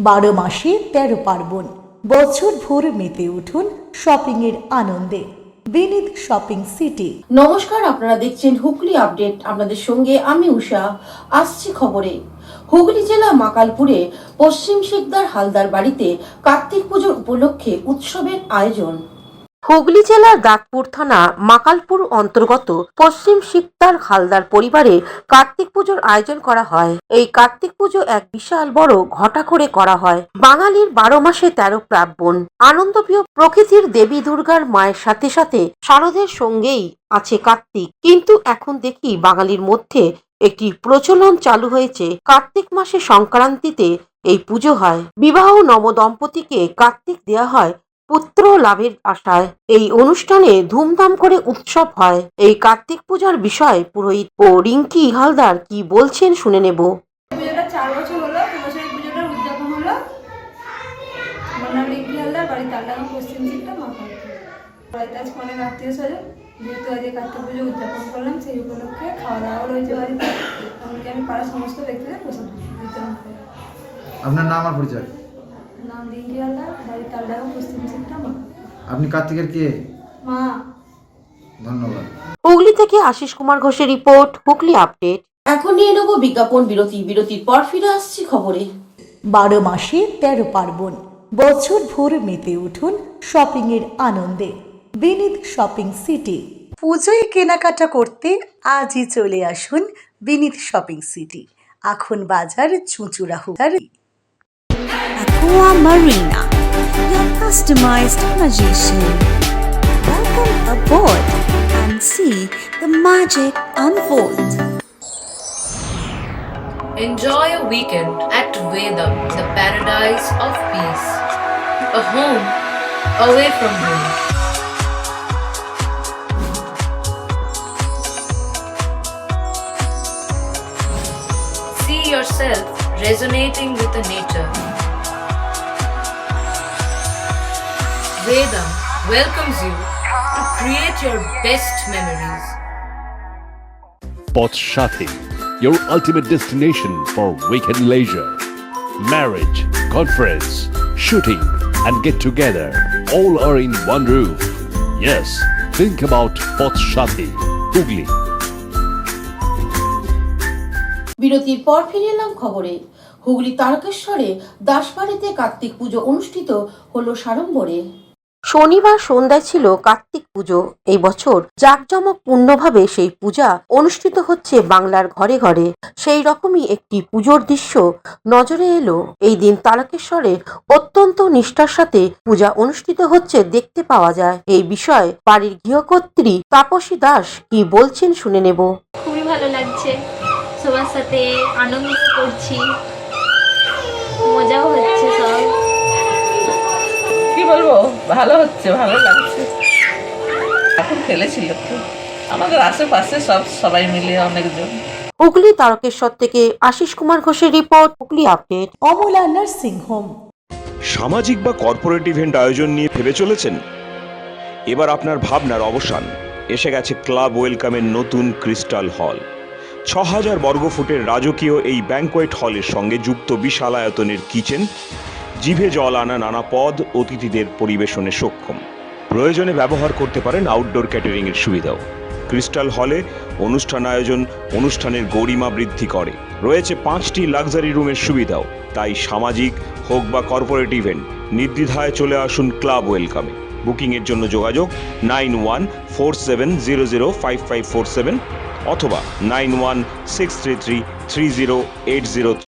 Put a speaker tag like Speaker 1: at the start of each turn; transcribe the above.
Speaker 1: 12 মাসে 13 পার্বণ, বছর ভোর মেতে উঠুন শপিং এর আনন্দে। বিনিদ শপিং সিটি।
Speaker 2: নমস্কার, আপনারা দেখছেন হুগলি আপডেট। আপনাদের সঙ্গে আমি উষা। আসছি খবরে। হুগলি জেলা মাকালপুরে পশ্চিম শিকদার হালদার বাড়িতে কার্তিক পুজোর উপলক্ষে উৎসবের আয়োজন। হুগলি জেলার দাঁতপুর থানা মাকালপুর অন্তর্গত পশ্চিম শিকদার হালদার পরিবারে কার্তিক পুজোর আয়োজন করা হয়। এই কার্তিক পুজো এক বিশাল বড় ঘটা করে করা হয়। বাঙালির 12 মাসে 13 পার্বণ। আনন্দপ্রিয় প্রকৃতির দেবী দুর্গার মায়ের সাথে সাথে শারদের সঙ্গেই আছে কার্তিক। কিন্তু এখন দেখি বাঙালির মধ্যে একটি প্রচলন চালু হয়েছে। কার্তিক মাসে সংক্রান্তিতে এই পুজো হয়। বিবাহ নবদম্পতিকে কার্তিক দেয়া হয় পুত্র লাভের আশায়। এই অনুষ্ঠানে ধুমধাম করে উৎসব হয়। এই কার্তিক পূজার বিষয়ে পুরোহিত ও রিঙ্কি হালদার কি বলছেন শুনে নেব।
Speaker 3: পুজোটা 4 বছর হলো, এবছর এই পুজোটার উদযাপন হলো। আমার নাম রিঙ্কি হালদার, বাড়ি তালডাঙ্গা, পশ্চিম দিকটা মাকালপুর। বাড়িতে আজ অনেক আত্মীয় স্বজন, যেহেতু আজকে কার্তিক পুজো উদযাপন করলাম, সেই উপলক্ষে খাওয়া দাওয়া রয়েছে বাড়িতে। এমনকি আমি পাড়ার সমস্ত ব্যক্তিদের প্রসাদ বিতরণ করি।
Speaker 4: আপনার নাম আর পরিচয়?
Speaker 3: নাম রিঙ্কি হালদার, বাড়ি তালডাঙ্গা, পশ্চিম দিকটা মাকালপুর।
Speaker 4: আপনি কার্তিকের কে?
Speaker 3: মা।
Speaker 4: ধন্যবাদ।
Speaker 2: হুগলি থেকে আশিস কুমার ঘোষের রিপোর্ট, হুগলি আপডেট। এখন নিয়ে নেব বিজ্ঞাপন বিরতি। বিরতির পর ফিরে আসছি খবরে।
Speaker 1: 12 মাসে 13 পার্বণ, বছর ভোর মেতে উঠুন শপিং এর আনন্দে। বিনিদ শপিং সিটি। পুজোয় কেনাকাটা করতে আজই চলে আসুন বিনিদ শপিং সিটি, আখন বাজার, চুঁচুড়াহুদার।
Speaker 5: Aqua Marina, your customized magician. Welcome aboard and see the magic unfold.
Speaker 6: Enjoy a weekend at Vedam, the paradise of peace. A home away from home. See yourself resonating with the nature. Vedam welcomes you to create your best memories.
Speaker 7: Poth Shathi, your ultimate destination for weekend leisure. Marriage, conference, shooting, and get together all are in one roof. Yes, think about Poth Shathi, Hugli.
Speaker 2: বিরতির পর ফিরে এলাম খবরে। হুগলি তারকেশ্বরে দাসবাড়িতে কার্তিক পুজো অনুষ্ঠিত হলো সাড়ম্বরে। শনিবার সন্ধ্যায় ছিল কার্তিক পুজো। এই বছর জাঁকজমকপূর্ণভাবে সেই পূজা অনুষ্ঠিত হচ্ছে বাংলার ঘরে ঘরে। সেই রকমই একটি পুজোর দৃশ্য নজরে এলো। এই দিন তারকেশ্বরে অত্যন্ত নিষ্ঠার সাথে পূজা অনুষ্ঠিত হচ্ছে দেখতে পাওয়া যায়। এই বিষয়ে বাড়ির গৃহকর্ত্রী তাপসী দাস কি বলছেন শুনে নেব।
Speaker 8: খুবই ভালো লাগছে, সবার সাথে আনন্দ করছি, মজাও হচ্ছে। সব
Speaker 9: কি বলবো, ভালো হচ্ছে, ভালো লাগছে। এখন খেলেছিল তো আমাদের আশেপাশে সবাই মিলে অনেকজন।
Speaker 2: হুগলি তারকেশ্বর থেকে আশিস কুমার ঘোষের report, Hooghly update.
Speaker 1: Amala nursing home.
Speaker 10: সামাজিক বা কর্পোরেট ইভেন্ট আয়োজন নিয়ে ভেবে চলেছেন? এবার আপনার ভাবনার অবসান। এসে গেছে ক্লাব ওয়েলকামের নতুন ক্রিস্টাল হল। 6000 বর্গফুটের রাজকীয় এই ব্যাংকোয়েট হলের সঙ্গে যুক্ত বিশাল আয়তনের কিচেন, জিভে জল আনা নানা পদ অতিথিদের পরিবেশনে সক্ষম। প্রয়োজনে ব্যবহার করতে পারেন আউটডোর ক্যাটারিং এর সুবিধাও। ক্রিস্টাল হলে অনুষ্ঠান আয়োজন অনুষ্ঠানের গরিমা বৃদ্ধি করে। রয়েছে 5টি লাক্সারি রুমের সুবিধাও। তাই সামাজিক হোক বা কর্পোরেট ইভেন্ট নির্দ্বিধায় চলে আসুন ক্লাব ওয়েলকামে। বুকিং এর জন্য যোগাযোগ 9147005547 অথবা 9163333080।